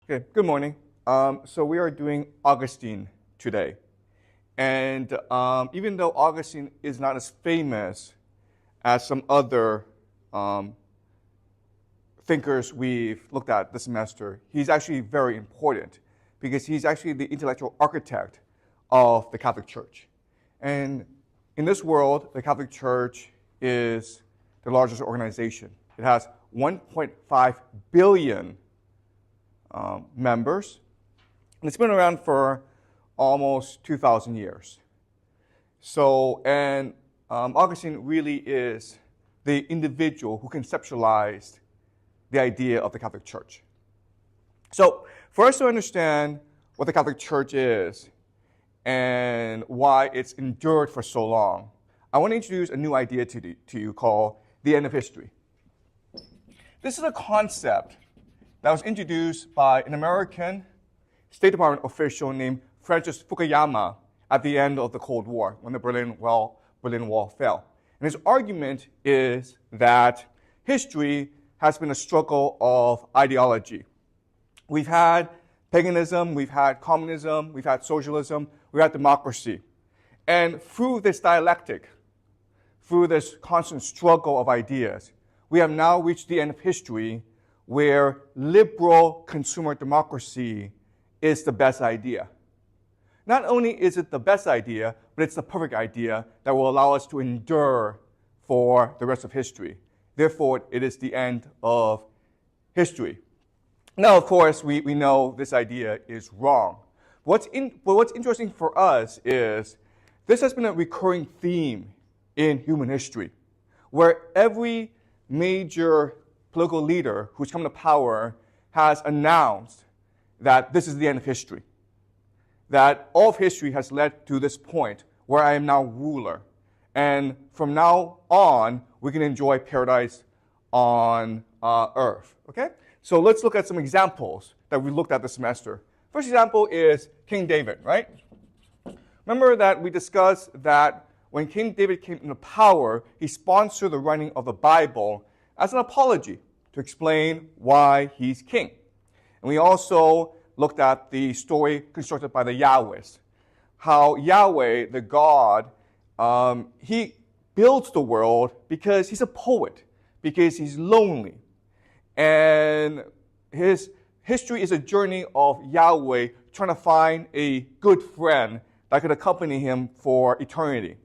Okay, good morning. So we are doing Augustine today. And even though Augustine is not as famous as some other thinkers we've looked at this semester, he's actually very important because he's actually the intellectual architect of the Catholic Church. And in this world, the Catholic Church is the largest organization. It has 1.5 billion members, and it's been around for almost 2,000 years. So, and Augustine really is the individual who conceptualized the idea of the Catholic Church. So, for us to understand what the Catholic Church is and why it's endured for so long, I want to introduce a new idea to you called the end of history. This is a concept that was introduced by an American State Department official named Francis Fukuyama at the end of the Cold War, when the Berlin Wall fell. And his argument is that history has been a struggle of ideology. We've had paganism, we've had communism, we've had socialism, we've had democracy. And through this dialectic, through this constant struggle of ideas, we have now reached the end of history where liberal consumer democracy is the best idea. Not only is it the best idea, but it's the perfect idea that will allow us to endure for the rest of history. Therefore, it is the end of history. Now, of course, we know this idea is wrong. But what's interesting for us is this has been a recurring theme in human history, where every major political leader who's come to power has announced that this is the end of history, that all of history has led to this point where I am now ruler. And from now on, we can enjoy paradise on earth. Okay? So let's look at some examples that we looked at this semester. First example is King David, right? Remember that we discussed that when King David came into power, he sponsored the writing of the Bible as an apology to explain why he's king. And we also looked at the story constructed by the Yahwists, how Yahweh, the God, he builds the world because he's a poet, because he's lonely. And his history is a journey of Yahweh trying to find a good friend that could accompany him for eternity.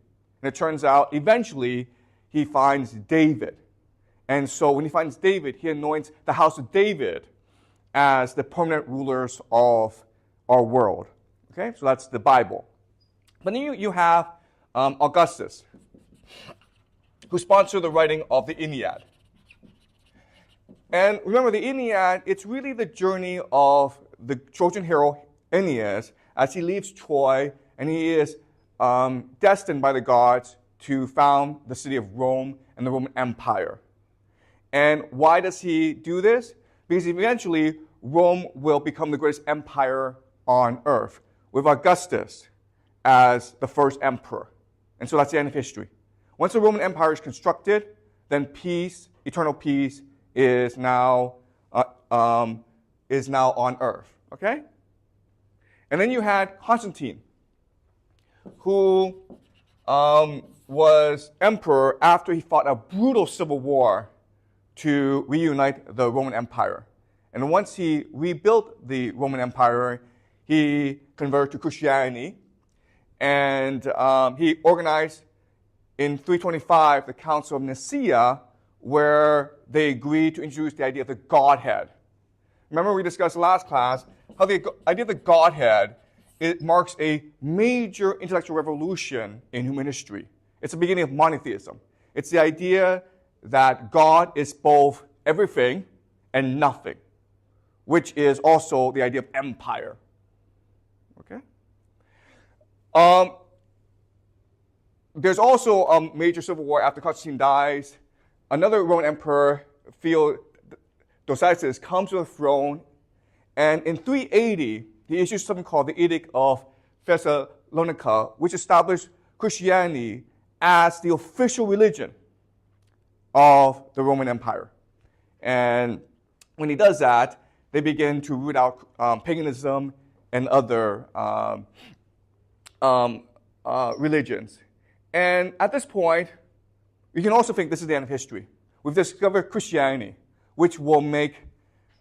And it turns out, eventually, he finds David. And so when he finds David, he anoints the house of David as the permanent rulers of our world. Okay, so that's the Bible. But then you have Augustus, who sponsored the writing of the Aeneid. And remember, the Aeneid, it's really the journey of the Trojan hero Aeneas as he leaves Troy, and he is destined by the gods to found the city of Rome and the Roman Empire. And why does he do this? Because eventually, Rome will become the greatest empire on earth, with Augustus as the first emperor. And so that's the end of history. Once the Roman Empire is constructed, then peace, eternal peace, is now on earth. Okay? And then you had Constantine, who was emperor after he fought a brutal civil war to reunite the Roman Empire. And once he rebuilt the Roman Empire, he converted to Christianity, and he organized in 325 the Council of Nicaea, where they agreed to introduce the idea of the Godhead. Remember we discussed last class how the idea of the Godhead, it marks a major intellectual revolution in human history. It's the beginning of monotheism. It's the idea that God is both everything and nothing, which is also the idea of empire. Okay? There's also a major civil war after Constantine dies. Another Roman emperor, Theodosius, comes to the throne, and in 380, he issues something called the Edict of Thessalonica, which established Christianity as the official religion of the Roman Empire. And when he does that, they begin to root out paganism and other religions. And at this point, you can also think this is the end of history. We've discovered Christianity, which will make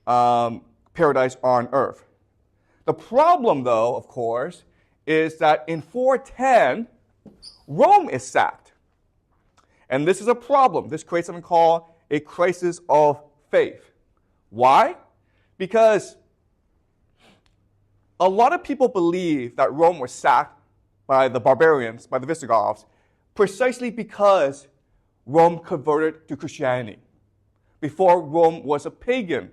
paradise on earth. The problem, though, of course, is that in 410, Rome is sacked. And this is a problem. This creates something called a crisis of faith. Why? Because a lot of people believe that Rome was sacked by the barbarians, by the Visigoths, precisely because Rome converted to Christianity. Before, Rome was a pagan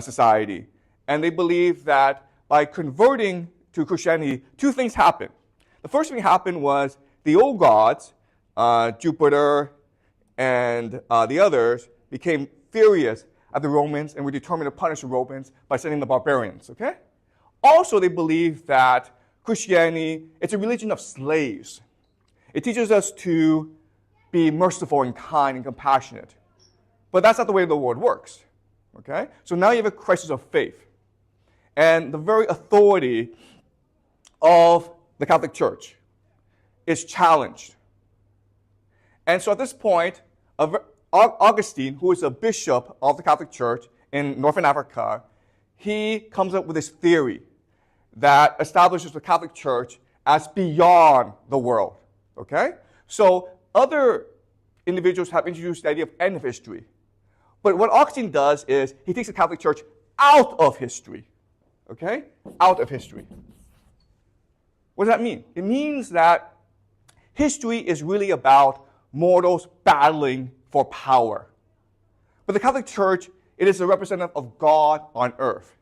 society. And they believed that by converting to Christianity, two things happened. The first thing happened was the old gods, Jupiter and the others, became furious at the Romans and were determined to punish the Romans by sending the barbarians, okay? Also, they believed that Christianity, it's a religion of slaves. It teaches us to be merciful and kind and compassionate. But that's not the way the world works, okay? So now you have a crisis of faith. And the very authority of the Catholic Church is challenged. And so at this point, Augustine, who is a bishop of the Catholic Church in Northern Africa, he comes up with this theory that establishes the Catholic Church as beyond the world, okay? So other individuals have introduced the idea of end of history. But what Augustine does is he takes the Catholic Church out of history, okay? Out of history. What does that mean? It means that history is really about mortals battling for power. But the Catholic Church, it is a representative of God on earth.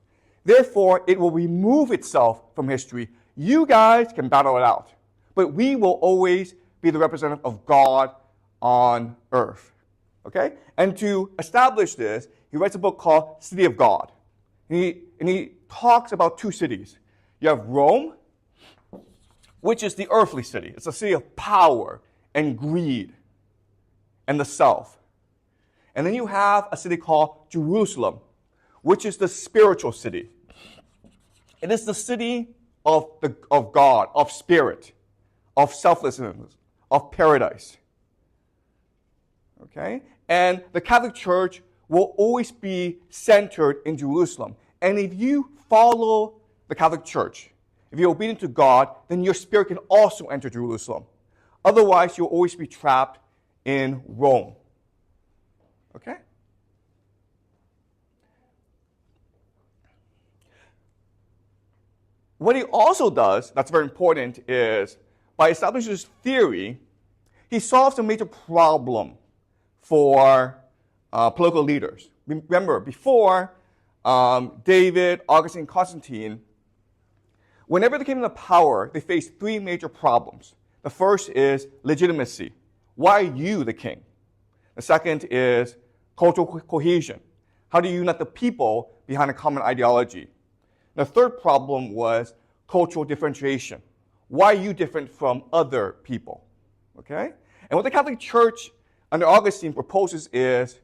Therefore, it will remove itself from history. You guys can battle it out, but we will always be the representative of God on earth. Okay? And to establish this, he writes a book called City of God. And he talks about two cities. You have Rome, which is the earthly city. It's a city of power and greed and the self. And then you have a city called Jerusalem, which is the spiritual city. It is the city of God, of spirit, of selflessness, of paradise. Okay? And the Catholic Church will always be centered in Jerusalem. And if you follow the Catholic Church, if you're obedient to God, then your spirit can also enter Jerusalem. Otherwise, you'll always be trapped in Rome. Okay? What he also does, that's very important, is by establishing this theory, he solves a major problem for political leaders. Remember, before David, Augustine, Constantine, whenever they came into power, they faced three major problems. The first is legitimacy. Why are you the king? The second is cultural cohesion. How do you unite the people behind a common ideology? The third problem was cultural differentiation. Why are you different from other people? Okay? And what the Catholic Church under Augustine proposes is,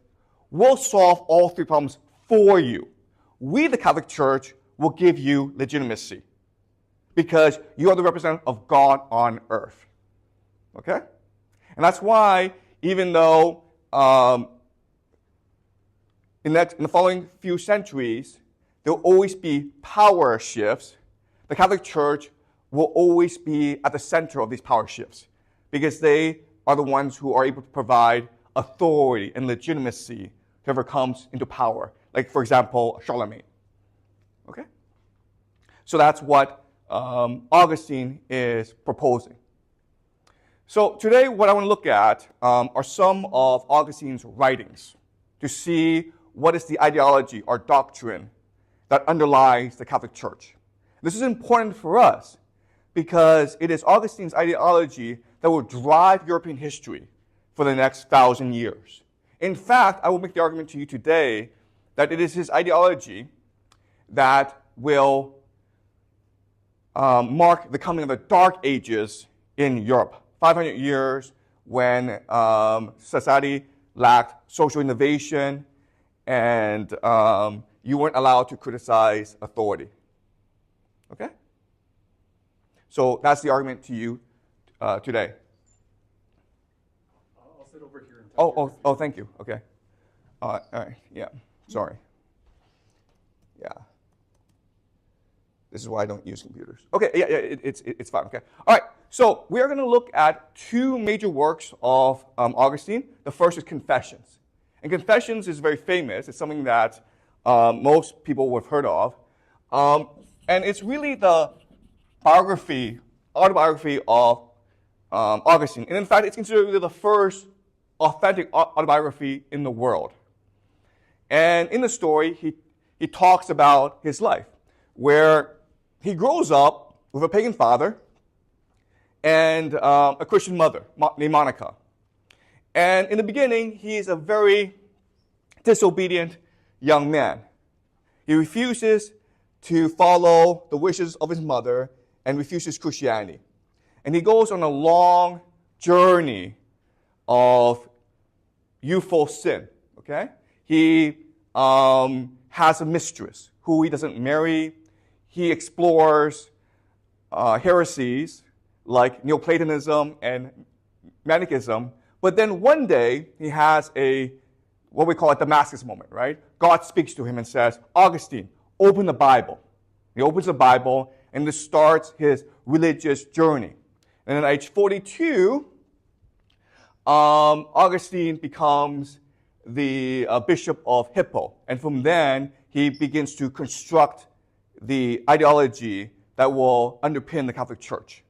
we'll solve all three problems for you. We, the Catholic Church, will give you legitimacy because you are the representative of God on earth. Okay? And that's why, even though in the following few centuries, there will always be power shifts, the Catholic Church will always be at the center of these power shifts because they are the ones who are able to provide authority and legitimacy to whoever comes into power. Like, for example, Charlemagne. Okay? So that's what Augustine is proposing. So today, what I want to look at are some of Augustine's writings to see what is the ideology or doctrine that underlies the Catholic Church. This is important for us because it is Augustine's ideology that will drive European history for the next 1,000 years. In fact, I will make the argument to you today that it is his ideology that will mark the coming of the Dark Ages in Europe. 500 years when society lacked social innovation and you weren't allowed to criticize authority. Okay? So that's the argument to you today. I'll sit over here. Oh, thank you. Okay. All right. Yeah. Sorry. Yeah. This is why I don't use computers. Okay. Yeah. It's fine. Okay. All right. So we are going to look at two major works of Augustine. The first is Confessions, and Confessions is very famous. It's something that most people would have heard of, and it's really the autobiography of Augustine. And in fact, it's considered really the first authentic autobiography in the world. And in the story, he talks about his life, where he grows up with a pagan father and a Christian mother named Monica. And in the beginning, he is a very disobedient young man. He refuses to follow the wishes of his mother and refuses Christianity. And he goes on a long journey of youthful sin, okay? He has a mistress who he doesn't marry. He explores heresies like Neoplatonism and Manichaeism. But then one day, he has what we call a Damascus moment, right? God speaks to him and says, Augustine, open the Bible. He opens the Bible, and this starts his religious journey. And at age 42, Augustine becomes the bishop of Hippo. And from then, he begins to construct the ideology that will underpin the Catholic Church.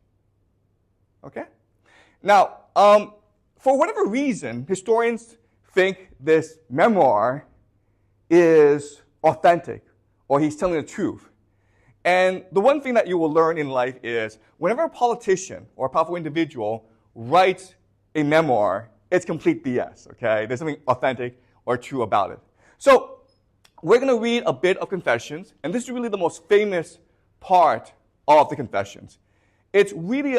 Okay? Now, for whatever reason, historians think this memoir is authentic, or he's telling the truth. And the one thing that you will learn in life is whenever a politician or a powerful individual writes a memoir, it's complete BS, okay? There's something authentic or true about it. So we're going to read a bit of Confessions, and this is really the most famous part of the Confessions. It's really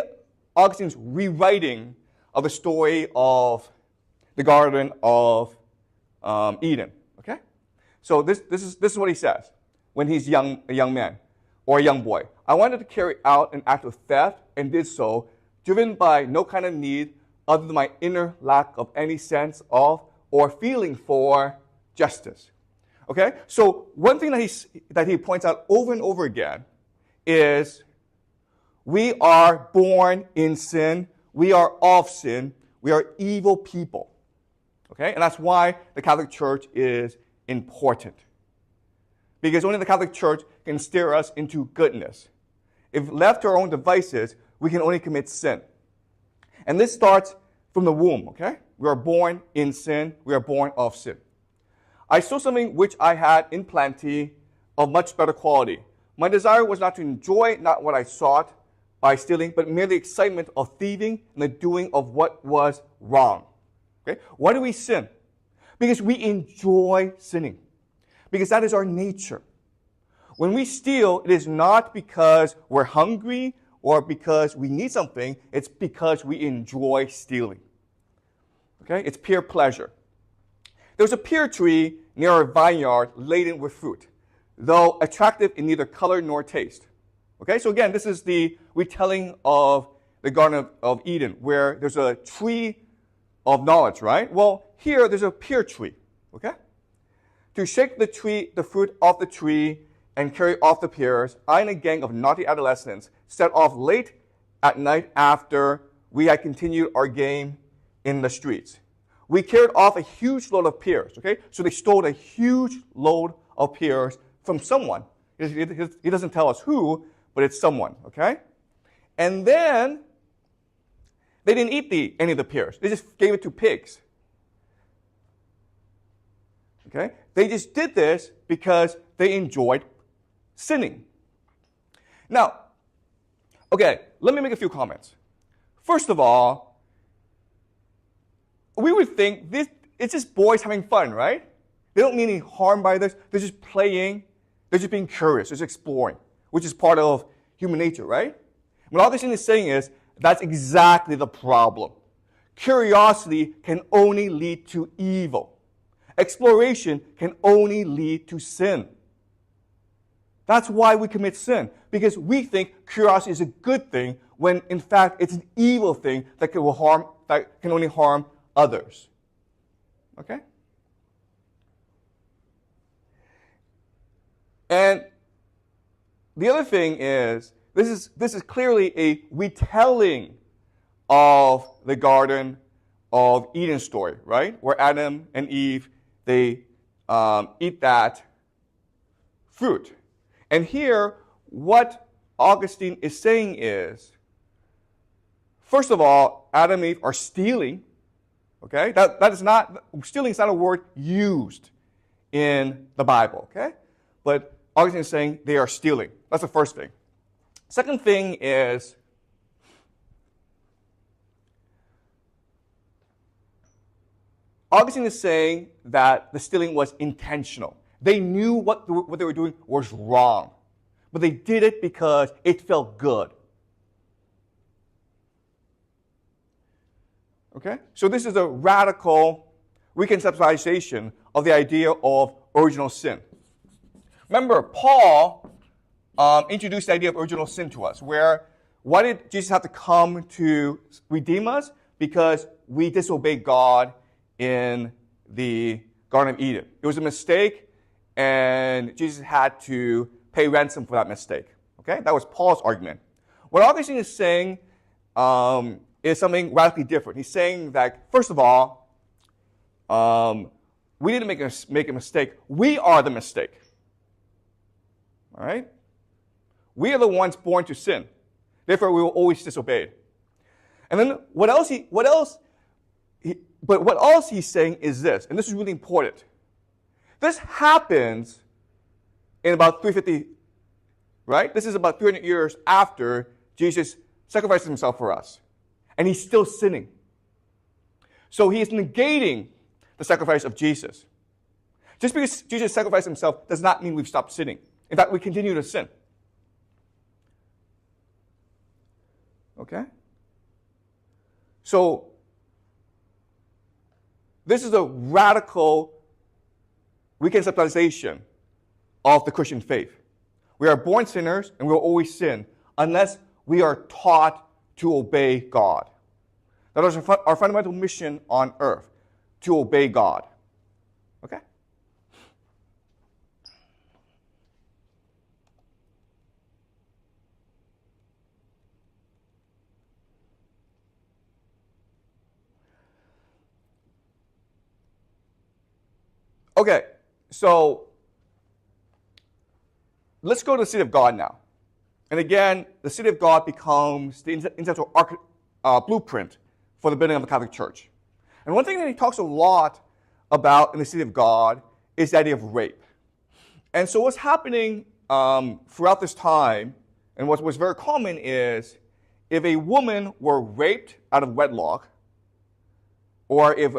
Augustine's rewriting of the story of the Garden of Eden, okay? So this is what he says when he's a young man or a young boy. I wanted to carry out an act of theft and did so, driven by no kind of need other than my inner lack of any sense of or feeling for justice. Okay? So one thing that he points out over and over again is we are born in sin, we are of sin, we are evil people. Okay? And that's why the Catholic Church is important. Because only the Catholic Church can steer us into goodness. If left to our own devices, we can only commit sin. And this starts from the womb, okay? We are born in sin. We are born of sin. I saw something which I had in plenty of much better quality. My desire was not to enjoy not what I sought by stealing, but merely excitement of thieving and the doing of what was wrong. Okay? Why do we sin? Because we enjoy sinning. Because that is our nature. When we steal, it is not because we're hungry or because we need something. It's because we enjoy stealing. Okay? It's pure pleasure. There's a pear tree near our vineyard laden with fruit, though attractive in neither color nor taste. Okay? So again, this is the retelling of the Garden of Eden, where there's a tree of knowledge, right? Well, here there's a pear tree. Okay? To shake the fruit off the tree and carry off the pears, I and a gang of naughty adolescents set off late at night after we had continued our game in the streets. We carried off a huge load of pears, okay? So they stole a huge load of pears from someone. He doesn't tell us who, but it's someone, okay? And then they didn't eat any of the pears. They just gave it to pigs. Okay? They just did this because they enjoyed sinning. Now, okay, let me make a few comments. First of all, we would think it's just boys having fun, right? They don't mean any harm by this. They're just playing. They're just being curious. They're just exploring, which is part of human nature, right? What Augustine is saying is that's exactly the problem. Curiosity can only lead to evil. Exploration can only lead to sin. That's why we commit sin, because we think curiosity is a good thing when in fact it's an evil thing that can only harm others. Okay? And the other thing is, this is clearly a retelling of the Garden of Eden story, right? Where Adam and Eve, they eat that fruit. And here, what Augustine is saying is, first of all, Adam and Eve are stealing. Okay? Stealing is not a word used in the Bible, okay? But Augustine is saying they are stealing. That's the first thing. Second thing is, Augustine is saying that the stealing was intentional. They knew what they were doing was wrong, but they did it because it felt good. Okay? So this is a radical reconceptualization of the idea of original sin. Remember, Paul introduced the idea of original sin to us, where why did Jesus have to come to redeem us? Because we disobeyed God in the Garden of Eden. It was a mistake, and Jesus had to pay ransom for that mistake. Okay? That was Paul's argument. What Augustine is saying is something radically different. He's saying that, first of all, we didn't make a mistake. We are the mistake. All right? We are the ones born to sin. Therefore, we will always disobey. And then what else he's saying is this, and this is really important. This happens in about 350, right? This is about 300 years after Jesus sacrificed himself for us. And he's still sinning. So he is negating the sacrifice of Jesus. Just because Jesus sacrificed himself does not mean we've stopped sinning. In fact, we continue to sin. Okay? So, this is a radical reconceptualization of the Christian faith. We are born sinners and we will always sin unless we are taught to obey God. That is our fundamental mission on earth, to obey God. Okay? Okay, so let's go to the city of God now. And again, the city of God becomes the intellectual blueprint for the building of the Catholic Church. And one thing that he talks a lot about in the city of God is the idea of rape. And so what's happening throughout this time, and what was very common is, if a woman were raped out of wedlock, or if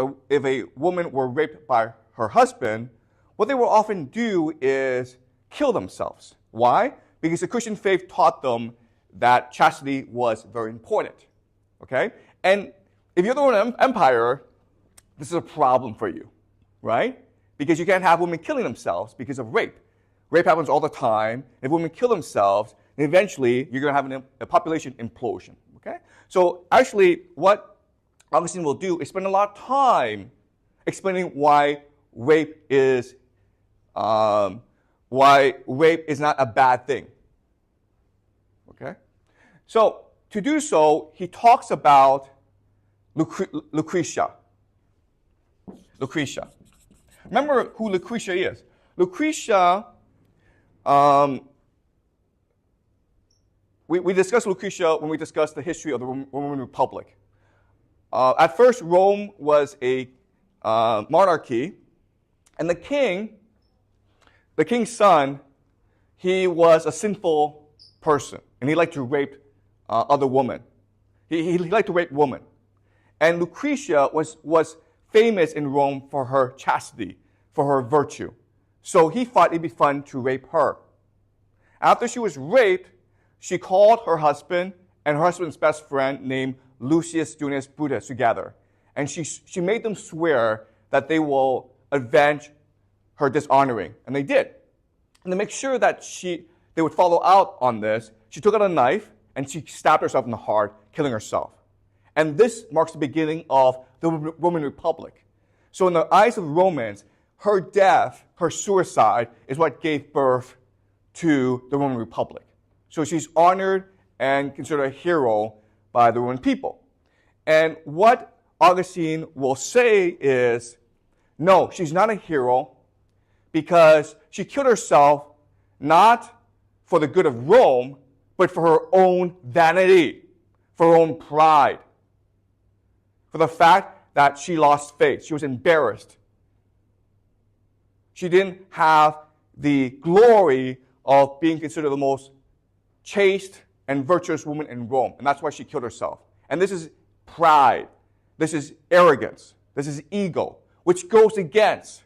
a woman were raped by her husband, what they will often do is kill themselves. Why? Because the Christian faith taught them that chastity was very important. Okay? And if you're the Roman Empire, this is a problem for you, right? Because you can't have women killing themselves because of rape. Rape happens all the time. If women kill themselves, then eventually you're going to have a population implosion. Okay? So actually, what Augustine will do is spend a lot of time explaining why rape is not a bad thing. Okay? So, to do so, he talks about Lucretia. Remember who Lucretia is. Lucretia, we discussed Lucretia when we discussed the history of the Roman Republic. At first, Rome was a monarchy, and the king's son, he was a sinful person, and he liked to rape other women. He liked to rape women. And Lucretia was famous in Rome for her chastity, for her virtue. So he thought it'd be fun to rape her. After she was raped, she called her husband and her husband's best friend named Lucius Junius Brutus together. And she made them swear that they will avenge her dishonoring. And they did. And to make sure that they would follow out on this. She took out a knife and she stabbed herself in the heart, killing herself. And this marks the beginning of the Roman Republic. So in the eyes of the Romans, her death, her suicide, is what gave birth to the Roman Republic. So she's honored and considered a hero by the Roman people. And what Augustine will say is, no, she's not a hero because she killed herself not for the good of Rome, but for her own vanity, for her own pride, for the fact that she lost faith. She was embarrassed. She didn't have the glory of being considered the most chaste and virtuous woman in Rome, and that's why she killed herself. And this is pride. This is arrogance. This is ego, which goes against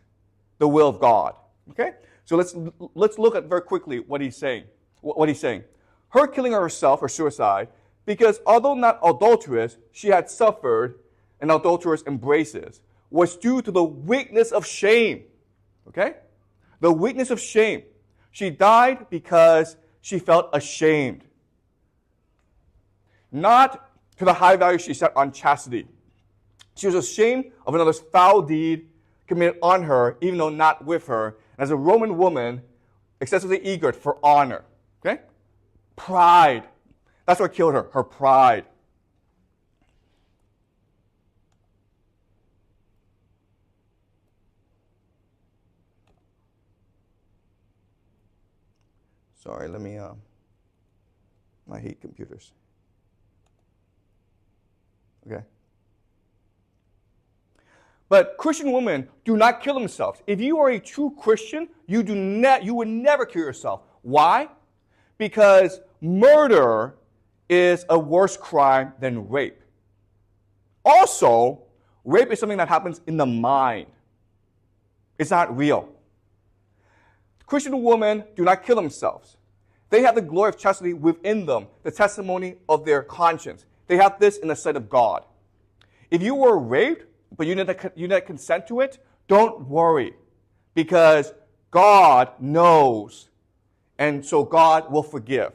the will of God. Okay? So let's look at very quickly what he's saying. What he's saying. Her killing herself, or suicide, because although not adulterous, she had suffered an adulterous embraces, was due to the weakness of shame. Okay? The weakness of shame. She died because she felt ashamed. Not to the high value she set on chastity. She was ashamed of another's foul deed committed on her, even though not with her. And as a Roman woman, excessively eager for honor. Okay? Pride. That's what killed her pride. Sorry, let me, I hate computers. Okay. But Christian women do not kill themselves. If you are a true Christian, you would never kill yourself. Why? Because murder is a worse crime than rape. Also, rape is something that happens in the mind. It's not real. Christian women do not kill themselves. They have the glory of chastity within them, the testimony of their conscience. They have this in the sight of God. If you were raped, but you didn't consent to it, don't worry, because God knows, and so God will forgive.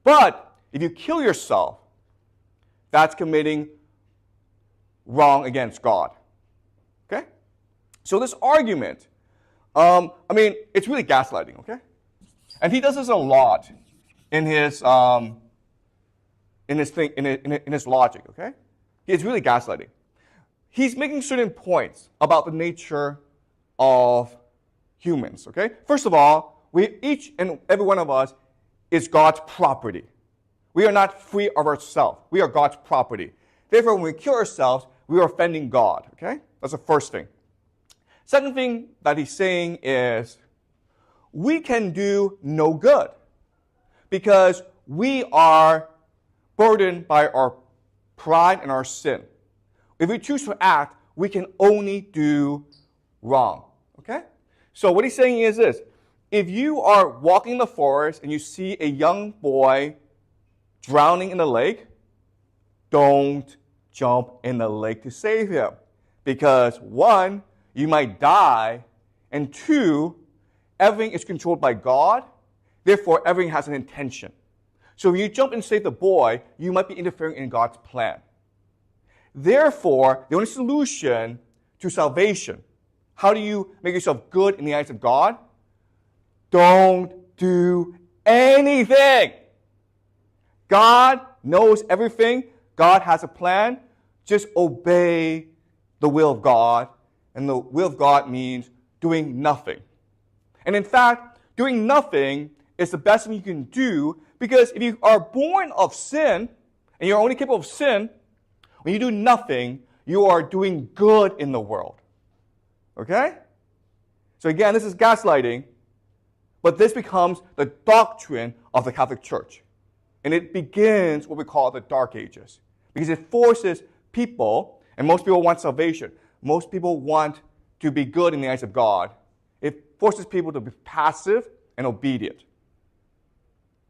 But if you kill yourself, that's committing wrong against God. Okay? So this argument, it's really gaslighting, okay? And he does this a lot in his logic, okay? It's really gaslighting. He's making certain points about the nature of humans, okay? First of all, each and every one of us is God's property. We are not free of ourselves. We are God's property. Therefore, when we kill ourselves, we are offending God, okay? That's the first thing. Second thing that he's saying is, we can do no good because we are burdened by our pride and our sin. If we choose to act, we can only do wrong. Okay? So what he's saying is this. If you are walking in the forest and you see a young boy drowning in the lake, don't jump in the lake to save him. Because one, you might die, and two, everything is controlled by God, therefore everything has an intention. So when you jump and save the boy, you might be interfering in God's plan. Therefore, the only solution to salvation, how do you make yourself good in the eyes of God? Don't do anything. God knows everything. God has a plan. Just obey the will of God. And the will of God means doing nothing. And in fact, doing nothing is the best thing you can do, because if you are born of sin and you're only capable of sin, when you do nothing, you are doing good in the world. Okay? So again, this is gaslighting, but this becomes the doctrine of the Catholic Church. And it begins what we call the Dark Ages, because it forces people, and most people want salvation, most people want to be good in the eyes of God. It forces people to be passive and obedient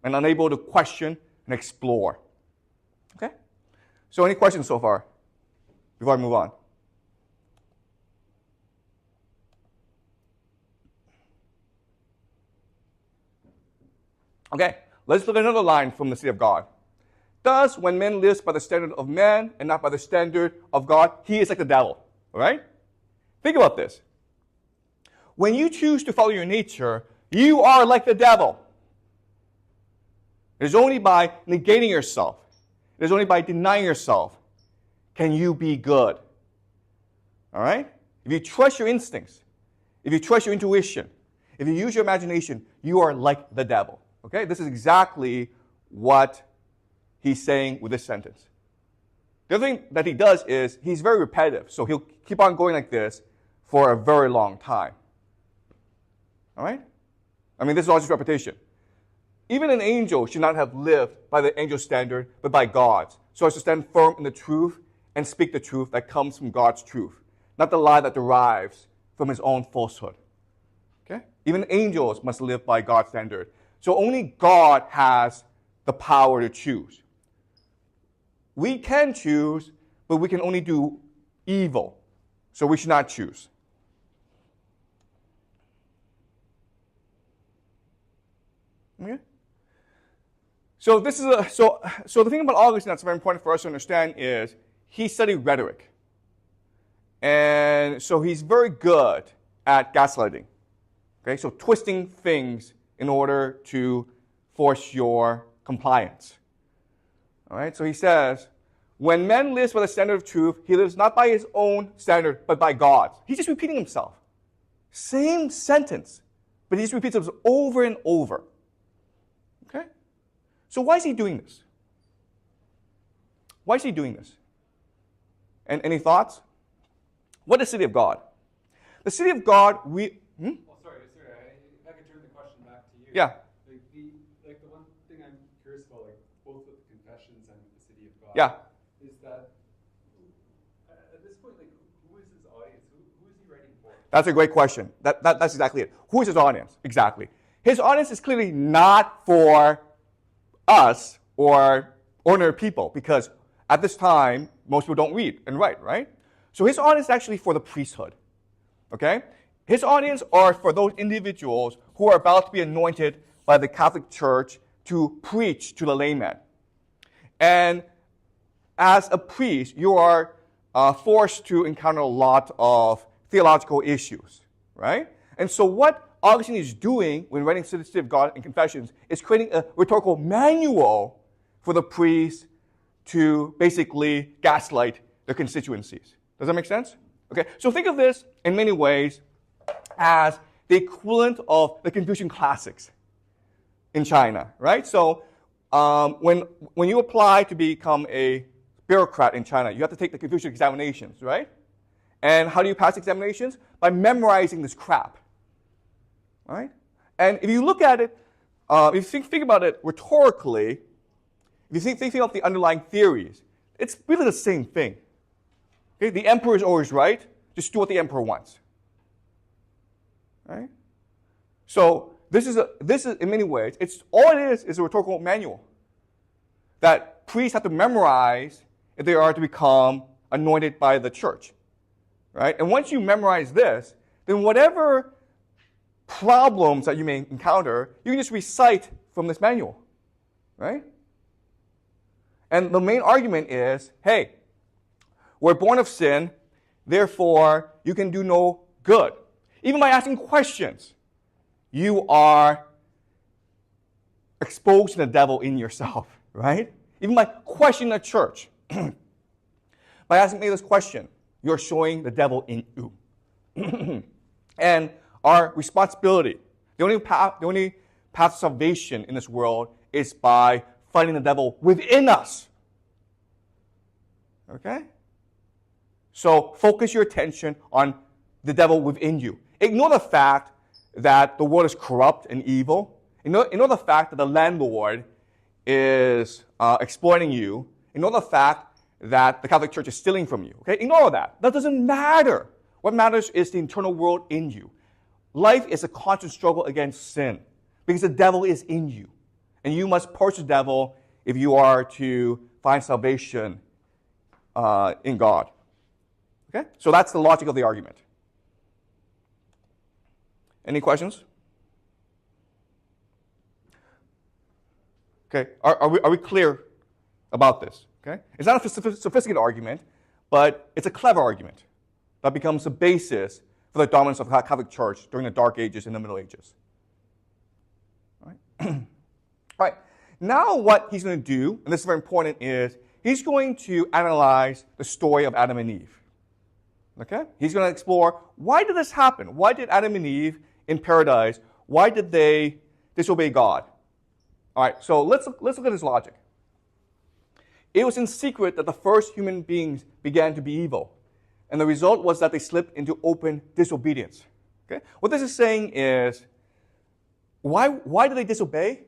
and unable to question and explore. Okay? So any questions so far before I move on? Okay, let's look at another line from the City of God. Thus, when man lives by the standard of man and not by the standard of God, he is like the devil. All right? Think about this. When you choose to follow your nature, you are like the devil. It is only by negating yourself, it is only by denying yourself, can you be good. All right? If you trust your instincts, if you trust your intuition, if you use your imagination, you are like the devil. Okay? This is exactly what he's saying with this sentence. The other thing that he does is he's very repetitive. So he'll keep on going like this for a very long time. All right? I mean, this is all just repetition. Even an angel should not have lived by the angel standard, but by God's, so as to stand firm in the truth and speak the truth that comes from God's truth, not the lie that derives from his own falsehood. Okay? Even angels must live by God's standard. So only God has the power to choose. We can choose, but we can only do evil. So we should not choose. Okay? So this is so the thing about Augustine that's very important for us to understand is he studied rhetoric. And so he's very good at gaslighting. Okay? So twisting things in order to force your compliance. All right? So he says, when man lives by the standard of truth, he lives not by his own standard, but by God's. He's just repeating himself. Same sentence, but he just repeats it over and over. Okay? So why is he doing this? Why is he doing this? And any thoughts? What is the City of God? The City of God, Sorry, if I could turn the question back to you. Yeah. The one thing I'm curious about, both with the confessions and with the City of God, Yeah. is that at this point, who is his audience? Who is he writing for? That's a great question. That's exactly it. Who is his audience? Exactly. His audience is clearly not for us or ordinary people, because at this time, most people don't read and write, right? So his audience is actually for the priesthood. Okay? His audience are for those individuals who are about to be anointed by the Catholic Church to preach to the layman. And as a priest, you are forced to encounter a lot of theological issues, right? And so what Augustine is doing when writing City of God and Confessions is creating a rhetorical manual for the priests to basically gaslight their constituencies. Does that make sense? Okay, so think of this in many ways as the equivalent of the Confucian classics in China, right? So when you apply to become a bureaucrat in China, you have to take the Confucian examinations, right? And how do you pass examinations? By memorizing this crap, right? And if you look at it, if you think about it rhetorically, if you think of the underlying theories, it's really the same thing. Okay? The emperor is always right. Just do what the emperor wants. Right? So this is in many ways, all it is a rhetorical manual that priests have to memorize if they are to become anointed by the church. Right? And once you memorize this, then whatever problems that you may encounter, you can just recite from this manual. Right? And the main argument is, hey, we're born of sin, therefore you can do no good. Even by asking questions, you are exposing the devil in yourself, right? Even by questioning the church, by asking me this question, you're showing the devil in you. And our responsibility, the only path of salvation in this world is by fighting the devil within us. Okay? So focus your attention on the devil within you. Ignore the fact that the world is corrupt and evil. Ignore the fact that the landlord is exploiting you. Ignore the fact that the Catholic Church is stealing from you. Okay? Ignore all that. That doesn't matter. What matters is the internal world in you. Life is a constant struggle against sin because the devil is in you. And you must purge the devil if you are to find salvation in God. Okay? So that's the logic of the argument. Any questions? Okay, are we clear about this? Okay, it's not a sophisticated argument, but it's a clever argument that becomes the basis for the dominance of the Catholic Church during the Dark Ages and the Middle Ages. All right. All right. Now what he's going to do, and this is very important, is he's going to analyze the story of Adam and Eve. Okay? He's going to explore, why did this happen? Why did Adam and Eve in paradise, why did they disobey God? All right, so let's look at his logic. It was in secret that the first human beings began to be evil. And the result was that they slipped into open disobedience. Okay? What this is saying is, why did they disobey?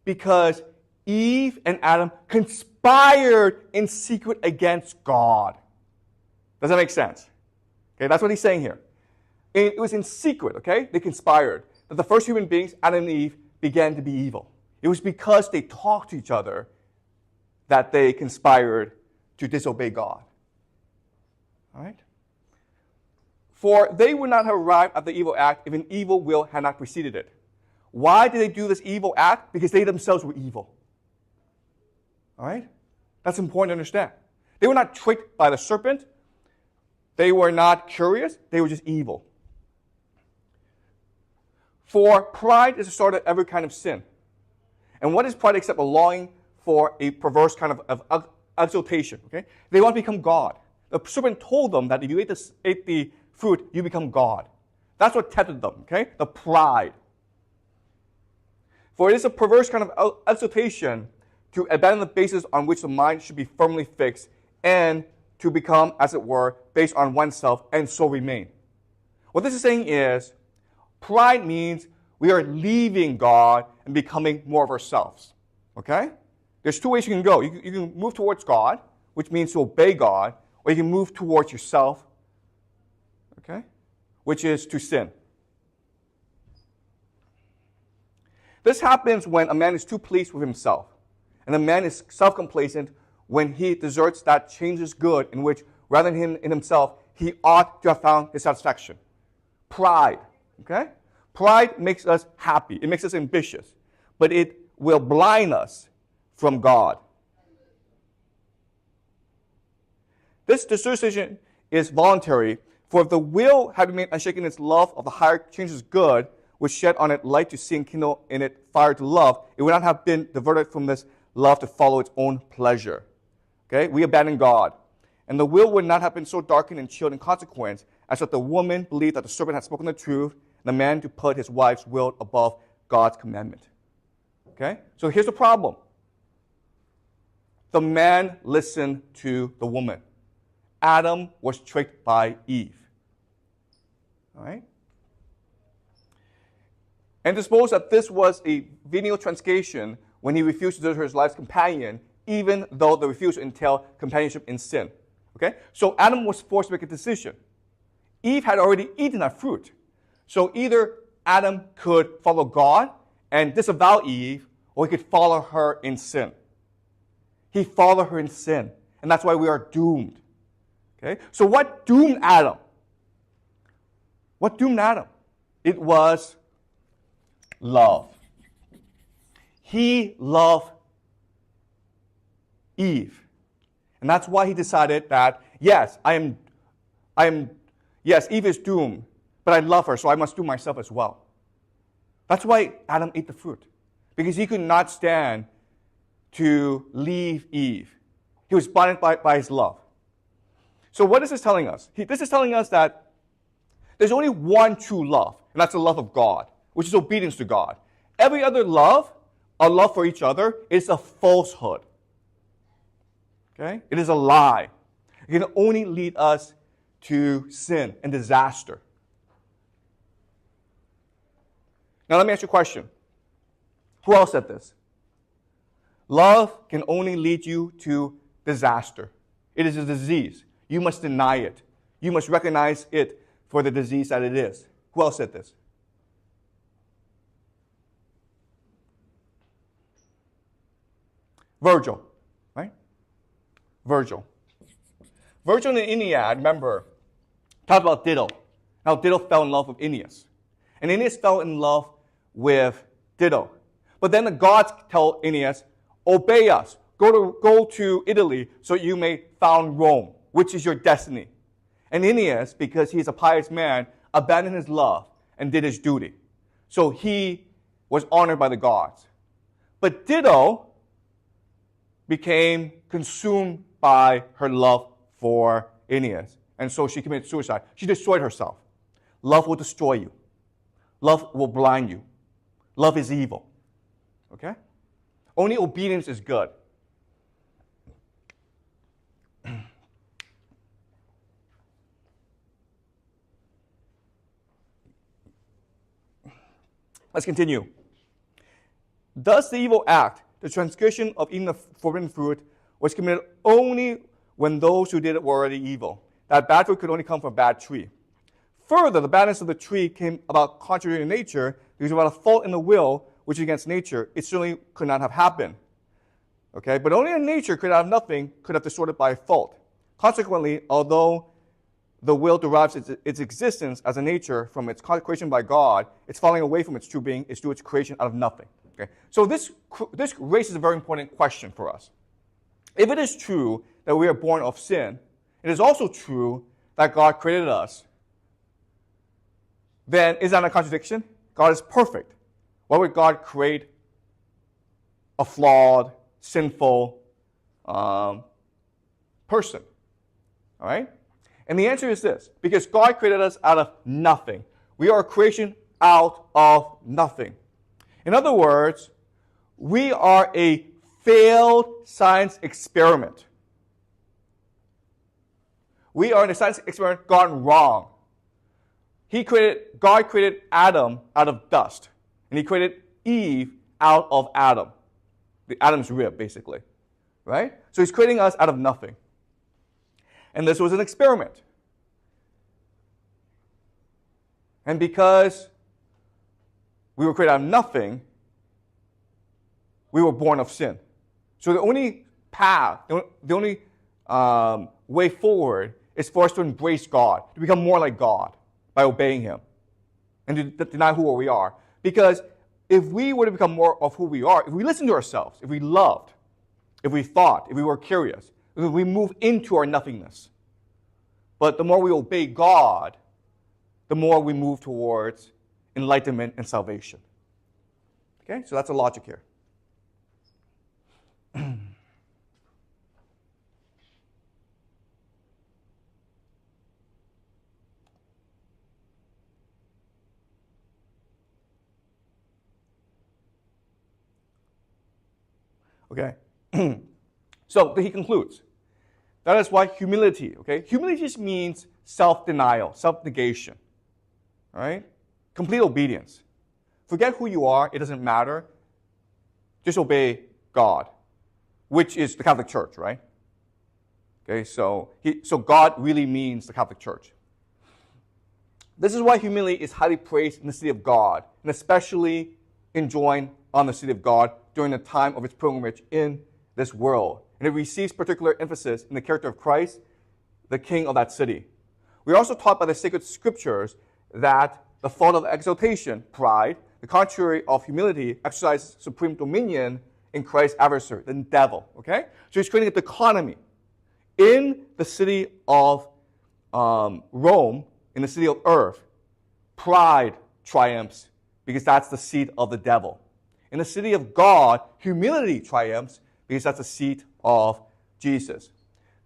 Because Eve and Adam conspired in secret against God. Does that make sense? Okay, that's what he's saying here. It was in secret, okay? They conspired. That the first human beings, Adam and Eve, began to be evil. It was because they talked to each other that they conspired to disobey God. All right? For they would not have arrived at the evil act if an evil will had not preceded it. Why did they do this evil act? Because they themselves were evil. All right? That's important to understand. They were not tricked by the serpent. They were not curious. They were just evil. For pride is the start of every kind of sin. And what is pride except a longing for a perverse kind of exaltation? Okay? They want to become God. The serpent told them that if you ate the fruit, you become God. That's what tempted them, okay? The pride. For it is a perverse kind of exaltation to abandon the basis on which the mind should be firmly fixed and to become, as it were, based on oneself and so remain. What this is saying is, pride means we are leaving God and becoming more of ourselves, okay? There's two ways you can go. You can move towards God, which means to obey God, or you can move towards yourself, okay, which is to sin. This happens when a man is too pleased with himself, and a man is self-complacent when he deserts that changes good in which, rather than him in himself, he ought to have found his satisfaction. Pride, okay? Pride makes us happy. It makes us ambitious, but it will blind us from God. This dissociation is voluntary, for if the will had remained unshaken in its love of the higher changes good, which shed on it light to see and kindle in it fire to love, it would not have been diverted from this love to follow its own pleasure. Okay? We abandon God. And the will would not have been so darkened and chilled in consequence as that the woman believed that the serpent had spoken the truth, and the man to put his wife's will above God's commandment. Okay? So here's the problem. The man listened to the woman. Adam was tricked by Eve. All right? And to suppose that this was a venial transgression when he refused to desert his life's companion, even though the refusal entailed companionship in sin. Okay? So Adam was forced to make a decision. Eve had already eaten that fruit. So either Adam could follow God and disavow Eve, or he could follow her in sin. He followed her in sin, and that's why we are doomed. Okay? So what doomed Adam? What doomed Adam? It was love. He loved Eve. And that's why he decided that, yes, yes, Eve is doomed, but I love her, so I must doom myself as well. That's why Adam ate the fruit, because he could not stand to leave Eve. He was blinded by his love. So what is this telling us? This is telling us that there's only one true love, and that's the love of God, which is obedience to God. Every other love, our love for each other, is a falsehood. Okay? It is a lie. It can only lead us to sin and disaster. Now let me ask you a question. Who else said this? Love can only lead you to disaster. It is a disease. You must deny it. You must recognize it for the disease that it is. Who else said this? Virgil, right? Virgil in the Aeneid, remember, talked about Dido. How Dido fell in love with Aeneas. And Aeneas fell in love with Dido. But then the gods tell Aeneas, obey us. Go to Italy so you may found Rome, which is your destiny. And Aeneas, because he's a pious man, abandoned his love and did his duty. So he was honored by the gods. But Dido became consumed by her love for Aeneas. And so she committed suicide. She destroyed herself. Love will destroy you. Love will blind you. Love is evil. Okay? Only obedience is good. Let's continue. Thus the evil act, the transgression of eating the forbidden fruit, was committed only when those who did it were already evil. That bad fruit could only come from a bad tree. Further, the badness of the tree came about contrary to nature, because without a fault in the will, which is against nature, it certainly could not have happened. Okay? But only in nature could have nothing, could have destroyed it by a fault. Consequently, although the will derives its existence as a nature from its creation by God, its falling away from its true being is due its creation out of nothing. Okay? So this raises a very important question for us. If it is true that we are born of sin, it is also true that God created us, then is that a contradiction? God is perfect. Why would God create a flawed, sinful person? All right? And the answer is this: because God created us out of nothing. We are a creation out of nothing. In other words, we are a failed science experiment. We are in a science experiment gone wrong. God created Adam out of dust, and he created Eve out of Adam, Adam's rib, basically, right? So he's creating us out of nothing. And this was an experiment. And because we were created out of nothing, we were born of sin. So the only path, the only way forward is for us to embrace God, to become more like God by obeying him, and to deny who we are. Because if we were to become more of who we are, if we listened to ourselves, if we loved, if we thought, if we were curious, if we move into our nothingness. But the more we obey God, the more we move towards enlightenment and salvation. Okay, so that's the logic here. Okay, so he concludes. That is why humility, okay? Humility just means self-denial, self-negation, all right? Complete obedience. Forget who you are, it doesn't matter. Just obey God, which is the Catholic Church, right? Okay, so God really means the Catholic Church. This is why humility is highly praised in the city of God, and especially enjoined on the city of God during the time of its pilgrimage in this world. And it receives particular emphasis in the character of Christ, the King of that city. We are also taught by the sacred scriptures that the fault of exaltation, pride, the contrary of humility, exercises supreme dominion in Christ's adversary, the devil. Okay? So he's creating a dichotomy. In the city of Rome, in the city of earth, pride triumphs because that's the seat of the devil. In the city of God, humility triumphs because that's the seat of Jesus.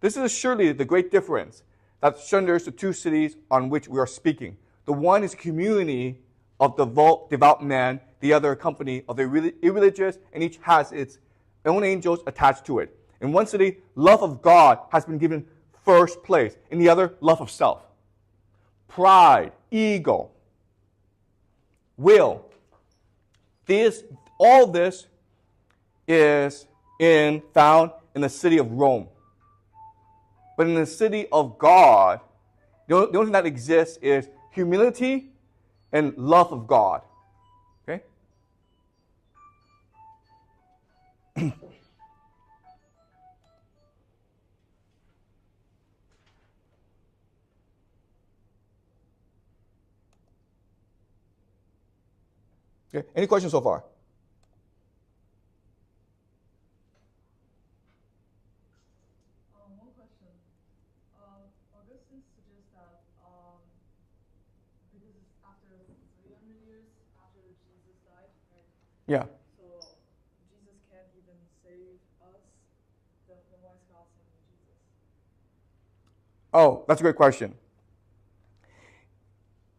This is surely the great difference that sunders the two cities on which we are speaking. The one is a community of devout men, the other a company of the irreligious, and each has its own angels attached to it. In one city, love of God has been given first place. In the other, love of self. Pride, ego, will. All this is found in the city of Rome. But in the city of God, the only thing that exists is humility and love of God. Okay? Okay. Any questions so far? Augustinus suggests that because it's after 300 years after Jesus died, right? Yeah. So Jesus can't even save us. Then why is God sending Jesus? Oh, that's a great question.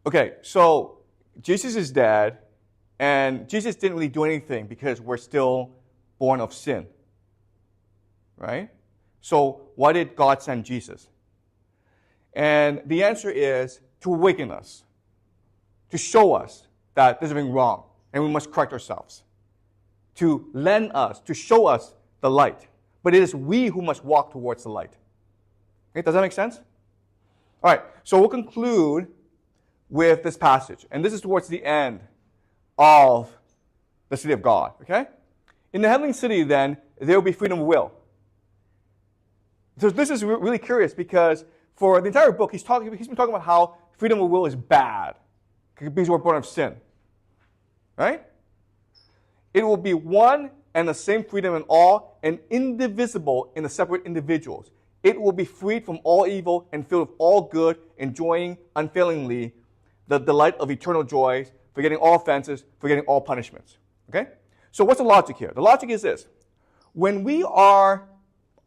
Okay, so Jesus is dead, and Jesus didn't really do anything because we're still born of sin. Right? So why did God send Jesus? And the answer is to awaken us, to show us that there's something wrong, and we must correct ourselves, to lend us, to show us the light. But it is we who must walk towards the light. Okay, does that make sense? All right, so we'll conclude with this passage. And this is towards the end of the city of God, okay? In the heavenly city, then, there will be freedom of will. So this is really curious because for the entire book, he's been talking about how freedom of will is bad because we're born of sin, right? It will be one and the same freedom in all and indivisible in the separate individuals. It will be freed from all evil and filled with all good, enjoying unfailingly the delight of eternal joys, forgetting all offenses, forgetting all punishments. Okay? So what's the logic here? The logic is this. When we are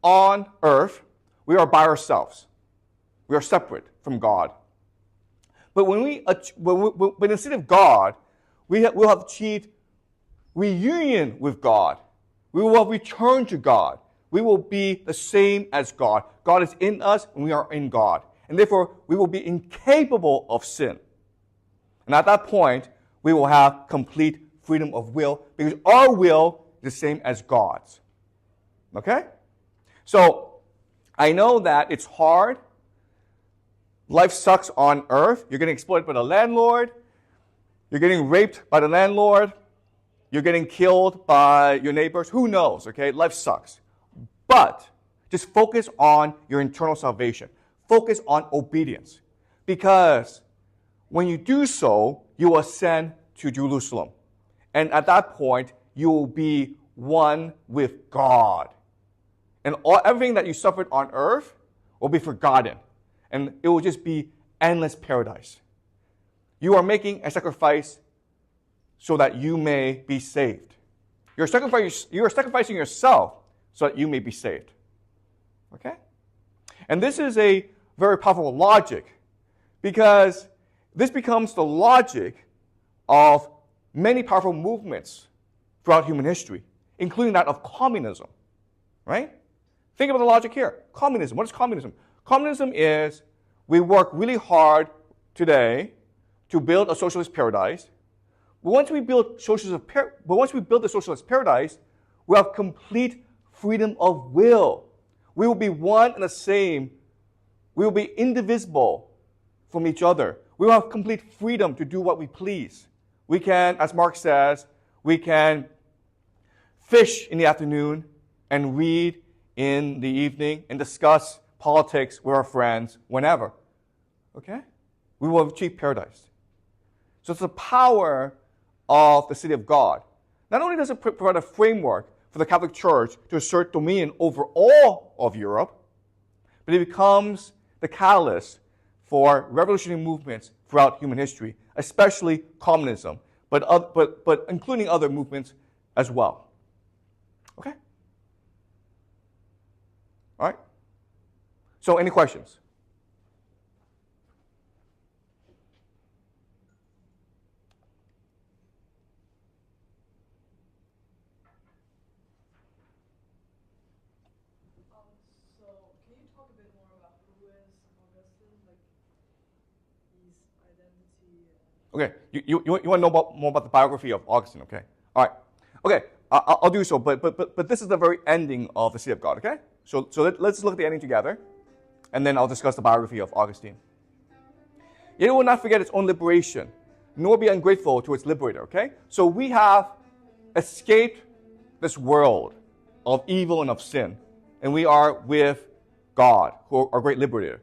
on earth, we are by ourselves. We are separate from God. But when in the city of God, we'll have achieved reunion with God. We will have returned to God. We will be the same as God. God is in us, and we are in God. And therefore, we will be incapable of sin. And at that point, we will have complete freedom of will because our will is the same as God's. Okay? So, I know that it's hard. Life sucks on earth. You're getting exploited by the landlord. You're getting raped by the landlord. You're getting killed by your neighbors. Who knows, okay? Life sucks. But just focus on your internal salvation. Focus on obedience. Because when you do so, you will ascend to Jerusalem. And at that point, you will be one with God. And everything that you suffered on earth will be forgotten. And it will just be endless paradise. You are making a sacrifice so that you may be saved. You are sacrificing yourself so that you may be saved. Okay? And this is a very powerful logic because this becomes the logic of many powerful movements throughout human history, including that of communism. Right? Think about the logic here. Communism. What is communism? Communism is we work really hard today to build a socialist paradise. But once we build the socialist paradise, we have complete freedom of will. We will be one and the same. We will be indivisible from each other. We will have complete freedom to do what we please. We can, as Marx says, we can fish in the afternoon and read in the evening and discuss politics with our friends whenever. Okay? We will achieve paradise. So it's the power of the city of God. Not only does it provide a framework for the Catholic Church to assert dominion over all of Europe, but it becomes the catalyst for revolutionary movements throughout human history, especially communism, but including other movements as well. Okay? All right? So, any questions? So, can you talk a bit more about who is Augustine, like his identity? Okay, you want to know more about the biography of Augustine, okay? All right. Okay, I'll do so, but this is the very ending of the City of God, okay? So let's look at the ending together, and then I'll discuss the biography of Augustine. Yet it will not forget its own liberation, nor be ungrateful to its liberator, okay? So we have escaped this world of evil and of sin, and we are with God, who our great liberator.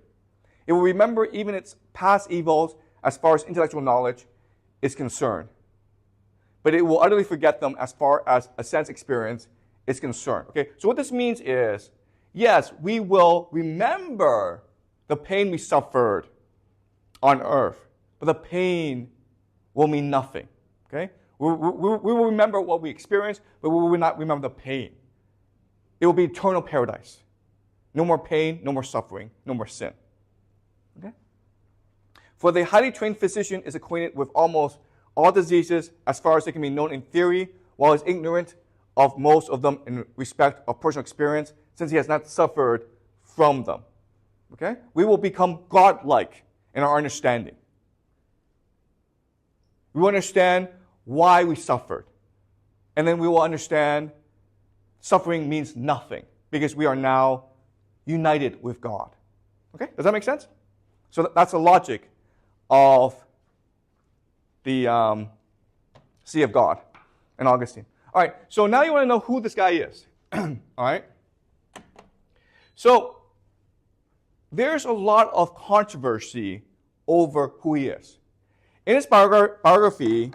It will remember even its past evils as far as intellectual knowledge is concerned. But it will utterly forget them as far as a sense experience is concerned. Okay? So what this means is, yes, we will remember the pain we suffered on earth, but the pain will mean nothing. Okay? We will remember what we experienced, but we will not remember the pain. It will be eternal paradise. No more pain, no more suffering, no more sin. Okay? For the highly trained physician is acquainted with almost all diseases as far as they can be known in theory, while is ignorant of most of them in respect of personal experience, since he has not suffered from them. Okay? We will become God-like in our understanding. We will understand why we suffered. And then we will understand suffering means nothing because we are now united with God. Okay? Does that make sense? So that's the logic of the Sea of God and Augustine. All right, so now you want to know who this guy is. All right? So there's a lot of controversy over who he is. In his biography,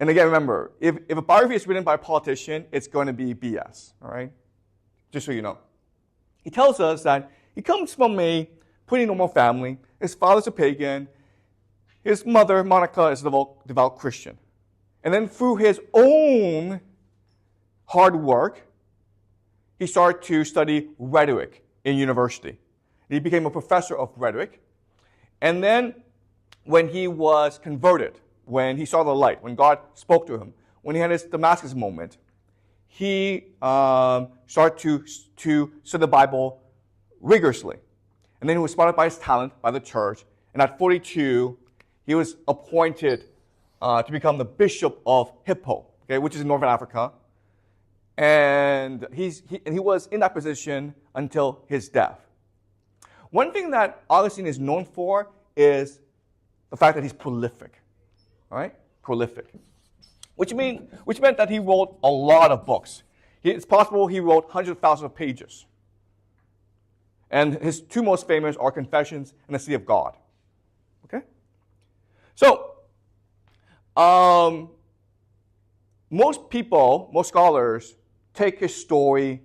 and again, remember, if a biography is written by a politician, it's going to be BS, all right? Just so you know. He tells us that he comes from a pretty normal family. His father's a pagan. His mother, Monica, is a devout Christian. And then through his own hard work, he started to study rhetoric in university. He became a professor of rhetoric. And then when he was converted, when he saw the light, when God spoke to him, when he had his Damascus moment, he started to study the Bible rigorously. And then he was spotted by his talent by the church. And at 42, he was appointed to become the bishop of Hippo, okay, which is in northern Africa. And he was in that position until his death. One thing that Augustine is known for is the fact that he's prolific, all right? Prolific. Which meant that he wrote a lot of books. It's possible he wrote hundreds of thousands of pages. And his two most famous are Confessions and the Sea of God. Okay? So, most people, most scholars, take his story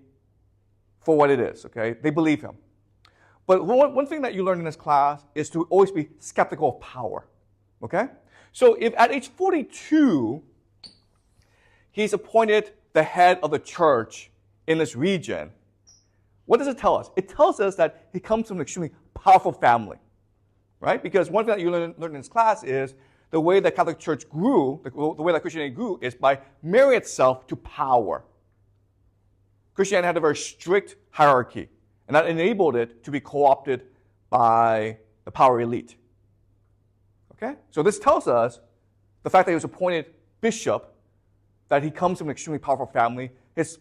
for what it is, okay? They believe him. But one thing that you learn in this class is to always be skeptical of power, okay? So if at age 42, he's appointed the head of the church in this region, what does it tell us? It tells us that he comes from an extremely powerful family, right? Because one thing that you learn in this class is the way the Catholic Church grew, the way that Christianity grew, is by marrying itself to power. Christianity had a very strict hierarchy, and that enabled it to be co-opted by the power elite. Okay? So this tells us the fact that he was appointed bishop, that he comes from an extremely powerful family. It's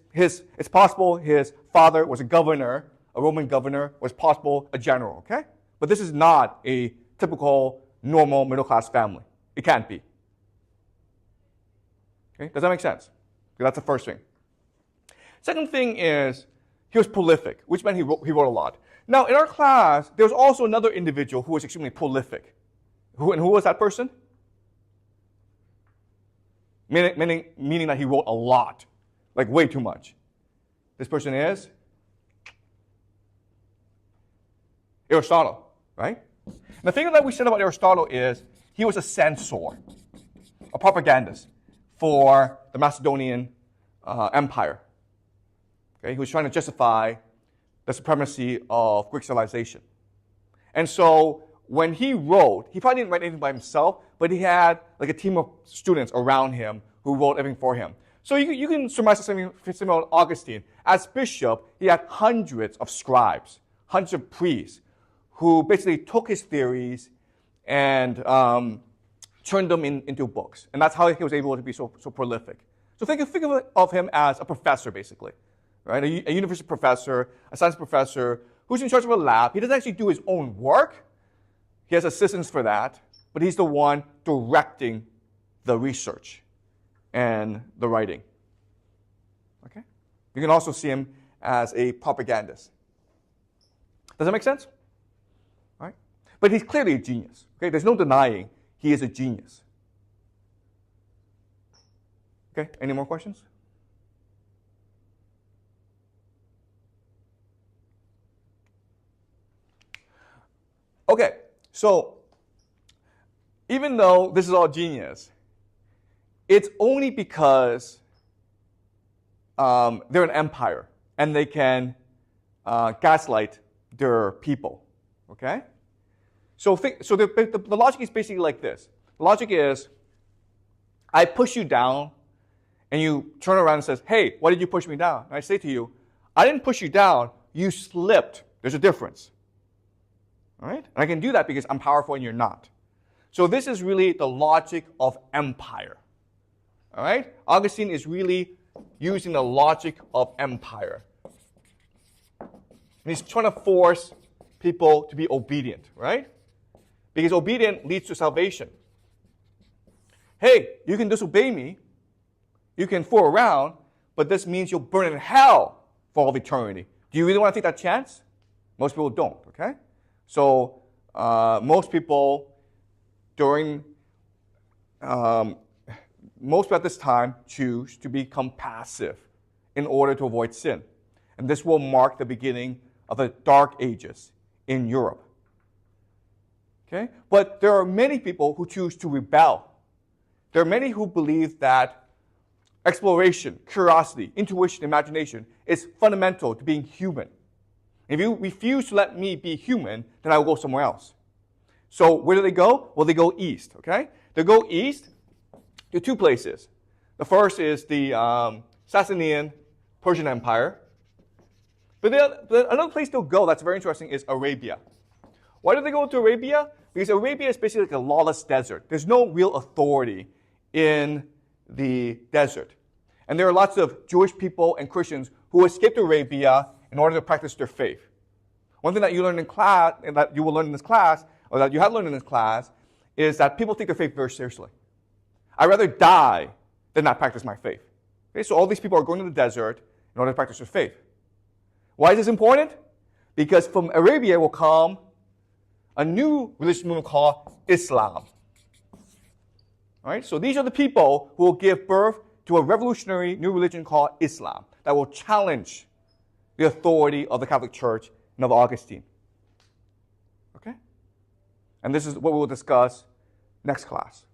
possible his father was a governor, a Roman governor, or it's possible a general, okay? But this is not a typical, normal, middle-class family. It can't be. Okay? Does that make sense? Okay, that's the first thing. Second thing is, he was prolific, which meant he wrote a lot. Now, in our class, there was also another individual who was extremely prolific. Who was that person? Meaning that he wrote a lot, like way too much. This person is Aristotle, right? And the thing that we said about Aristotle is he was a censor, a propagandist for the Macedonian Empire. Okay? He was trying to justify the supremacy of Greek civilization. And so when he wrote, he probably didn't write anything by himself, but he had like a team of students around him who wrote everything for him. So you can surmise something similar to Augustine. As bishop, he had hundreds of scribes, hundreds of priests, who basically took his theories and turned them into books. And that's how he was able to be so prolific. So think of him as a professor, basically, right? A university professor, a science professor, who's in charge of a lab. He doesn't actually do his own work. He has assistants for that, but he's the one directing the research and the writing. Okay? You can also see him as a propagandist. Does that make sense? All right? But he's clearly a genius. Okay? There's no denying he is a genius. Okay? Any more questions? Okay, so even though this is all genius, it's only because they're an empire and they can gaslight their people. Okay? So the logic is basically like this. The logic is, I push you down, and you turn around and says, hey, why did you push me down? And I say to you, I didn't push you down, you slipped. There's a difference. All right? And I can do that because I'm powerful and you're not. So this is really the logic of empire. All right? Augustine is really using the logic of empire. And he's trying to force people to be obedient, right? Because obedience leads to salvation. Hey, you can disobey me, you can fool around, but this means you'll burn in hell for all of eternity. Do you really want to take that chance? Most people don't, okay? So most people at this time choose to become passive in order to avoid sin. And this will mark the beginning of the Dark Ages in Europe. Okay? But there are many people who choose to rebel. There are many who believe that exploration, curiosity, intuition, imagination is fundamental to being human. If you refuse to let me be human, then I will go somewhere else. So where do they go? Well, they go east, okay? They go east to two places. The first is the Sasanian Persian Empire. But another place they'll go that's very interesting is Arabia. Why do they go to Arabia? Because Arabia is basically like a lawless desert. There's no real authority in the desert. And there are lots of Jewish people and Christians who escaped Arabia in order to practice their faith. One thing that you learn in class, and that you will learn in this class, or that you have learned in this class, is that people take their faith very seriously. I'd rather die than not practice my faith. Okay, so all these people are going to the desert in order to practice their faith. Why is this important? Because from Arabia will come a new religious movement called Islam. All right, so these are the people who will give birth to a revolutionary new religion called Islam that will challenge the authority of the Catholic Church and of Augustine. Okay? And this is what we will discuss next class.